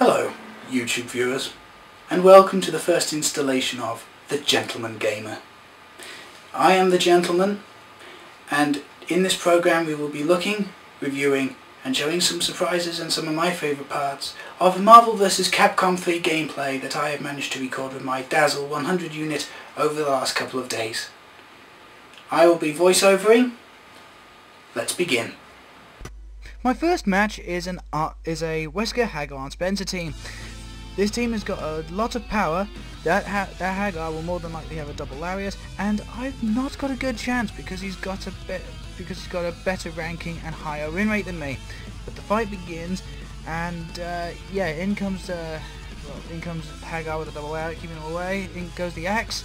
Hello, YouTube viewers, and welcome to the first installation of The Gentleman Gamer. I am The Gentleman, and in this program we will be looking, reviewing, and showing some surprises and some of my favourite parts of Marvel vs. Capcom 3 gameplay that I have managed to record with my Dazzle 100 unit over the last couple of days. I will be voiceovering. Let's begin. My first match is a Wesker, Hagar and Spencer team. This team has got a lot of power. That Hagar will more than likely have a double lariat, and I've not got a good chance because he's got a better ranking and higher win rate than me. But the fight begins, and yeah, in comes Hagar with a double lariat, keeping him away. In goes the axe.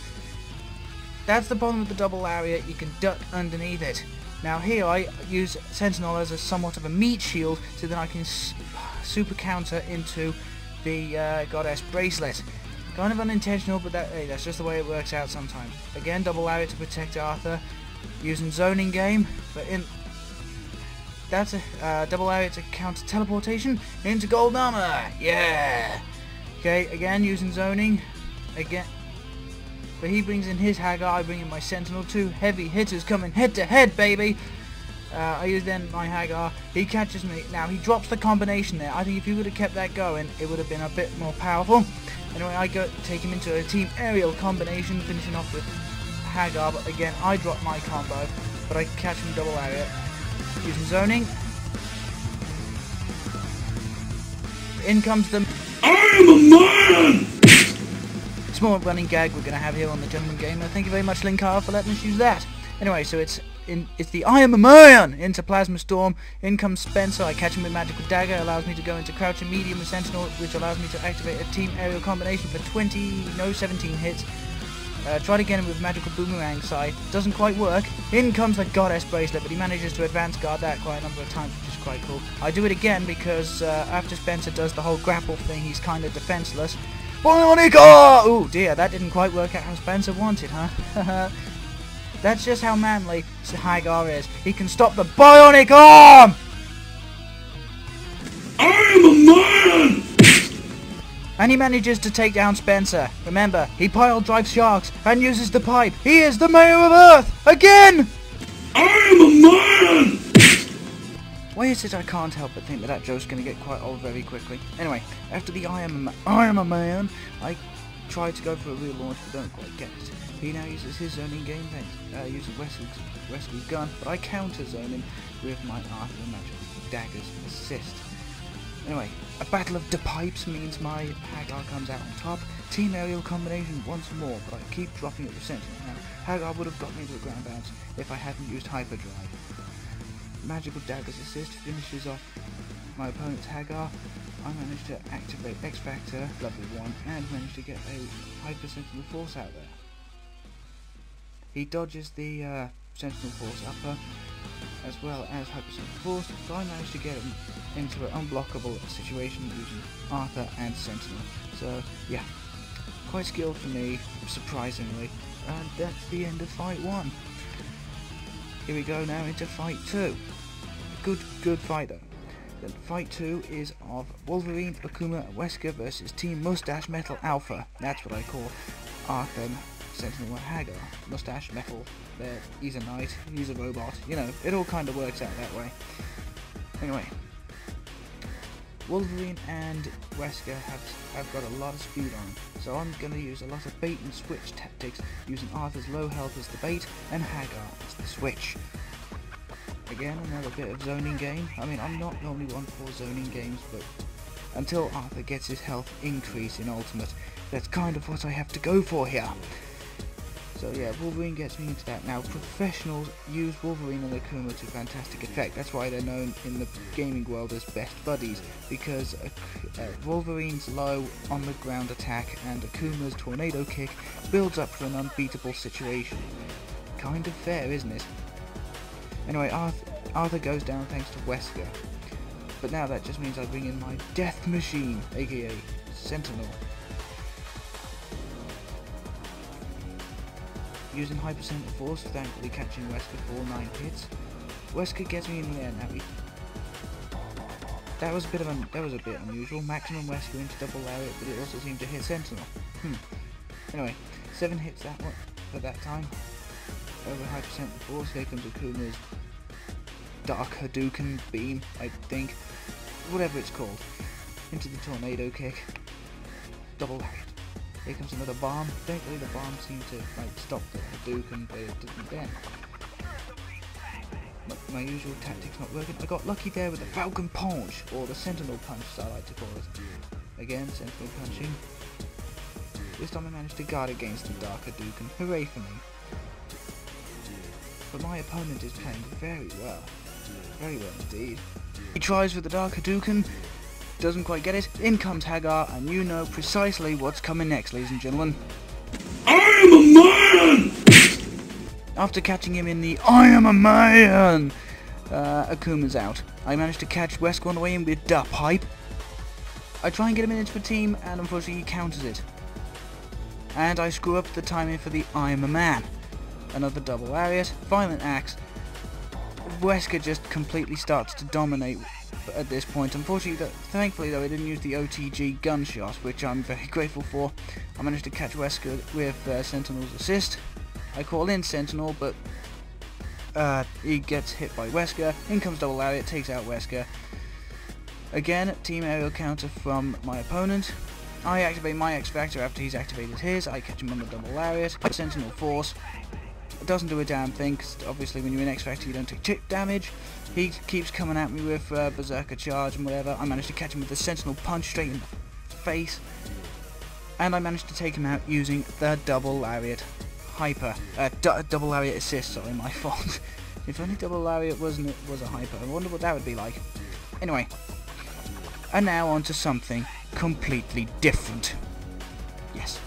That's the problem with the double lariat. You can duck underneath it. Now here I use Sentinel as a somewhat of a meat shield, so that I can super counter into the Goddess Bracelet. Kind of unintentional, but that's just the way it works out sometimes. Again, double lariat to protect Arthur, using zoning game, but that's a double lariat to counter teleportation into gold armor. Yeah. Okay, again using zoning. Again. But he brings in his Hagar, I bring in my Sentinel. Two heavy hitters coming head to head, baby! I use then my Hagar, he catches me. Now he drops the combination there. I think if he would have kept that going, it would have been a bit more powerful. Anyway, I take him into a team aerial combination, finishing off with Hagar, but again, I drop my combo, but I catch him double lariat. Using zoning. In comes the... I'm a man! Small running gag we're going to have here on The Gentleman Gamer. Thank you very much, Linkar, for letting us use that. Anyway, so it's the I am a man into Plasma Storm. In comes Spencer. I catch him with Magical Dagger. Allows me to go into crouching medium with Sentinel, which allows me to activate a team aerial combination for 17 hits. Tried again with Magical Boomerang side. Doesn't quite work. In comes the Goddess Bracelet, but he manages to advance guard that quite a number of times, which is quite cool. I do it again because after Spencer does the whole grapple thing, he's kind of defenseless. Bionica! Oh dear, that didn't quite work out how Spencer wanted, huh? That's just how manly Hagar is. He can stop the bionic arm! I'm a man! And he manages to take down Spencer. Remember, he pile drives sharks and uses the pipe. He is the Mayor of Earth! Again! I'm a man! Why is it I can't help but think that joke's going to get quite old very quickly? Anyway, after the I am a man, I try to go for a real launch but don't quite get it. He now uses his zoning game thanks, using Wesker's gun, but I counter zone him with my Arthur and Magical Dagger's assist. Anyway, a battle of the pipes means my Hagar comes out on top. Team aerial combination once more, but I keep dropping it with Sentinel. Now, Hagar would have got me to a ground bounce if I hadn't used Hyperdrive. Magical Dagger's assist finishes off my opponent's Hagar. I managed to activate X Factor level 1 and managed to get a Hyper Sentinel Force out there. He dodges the Sentinel Force upper as well as Hyper Sentinel Force, so I managed to get him into an unblockable situation using Arthur and Sentinel. So yeah, quite skilled for me, surprisingly, and that's the end of fight 1. Here we go now into fight 2. Good fight though. Then fight 2 is of Wolverine, Akuma and Wesker versus Team Mustache Metal Alpha. That's what I call Arthur, Sentinel and Hagar. Mustache Metal, he's a knight, he's a robot, you know, it all kind of works out that way. Anyway, Wolverine and Wesker have got a lot of speed on, so I'm going to use a lot of bait and switch tactics, using Arthur's low health as the bait and Hagar as the switch. Again, another bit of zoning game. I mean, I'm not the only one for zoning games, but until Arthur gets his health increase in Ultimate, that's kind of what I have to go for here. So yeah, Wolverine gets me into that. Now, professionals use Wolverine and Akuma to fantastic effect. That's why they're known in the gaming world as best buddies, because Wolverine's low on the ground attack and Akuma's tornado kick builds up for an unbeatable situation. Kind of fair, isn't it? Anyway, Arthur goes down thanks to Wesker. But now that just means I bring in my Death Machine, aka Sentinel. Using Hyper Sentinel Force, thankfully catching Wesker for 9 hits. Wesker gets me in the air now. That was a bit unusual. Maximum Wesker into double lariat, but it also seemed to hit Sentinel. Anyway, 7 hits that one for that time. Over high percent force. Here comes Akuma's Dark Hadouken beam, I think. Whatever it's called. Into the tornado kick. Double lariat. Here comes another bomb. Thankfully the bomb seemed to stop the Hadouken, but it didn't then. My usual tactics not working. I got lucky there with the Falcon Punch, or the Sentinel Punch as I like to call it. Again, Sentinel punching. This time I managed to guard against the Dark Hadouken. Hooray for me. But my opponent is playing very well. Very well indeed. He tries with the Dark Hadouken. Doesn't quite get it. In comes Hagar, and you know precisely what's coming next, ladies and gentlemen. I am a man! After catching him in the I am a man, Akuma's out. I managed to catch Wesker on the way in with the pipe. I try and get him into a team, and unfortunately he counters it. And I screw up the timing for the I am a man. Another double lariat, violent axe. Wesker just completely starts to dominate at this point. Unfortunately, thankfully though, I didn't use the OTG gunshot, which I'm very grateful for. I managed to catch Wesker with Sentinel's assist. I call in Sentinel, but he gets hit by Wesker. In comes double lariat, takes out Wesker. Again, team aerial counter from my opponent. I activate my X Factor after he's activated his. I catch him on the double lariat. Sentinel force. It doesn't do a damn thing, because obviously when you're in X Factor you don't take chip damage. He keeps coming at me with Berserker Charge and whatever. I managed to catch him with the Sentinel Punch straight in the face. And I managed to take him out using the double lariat hyper. Double lariat assist, sorry, my fault. If only double lariat was a hyper. I wonder what that would be like. Anyway. And now on to something completely different. Yes.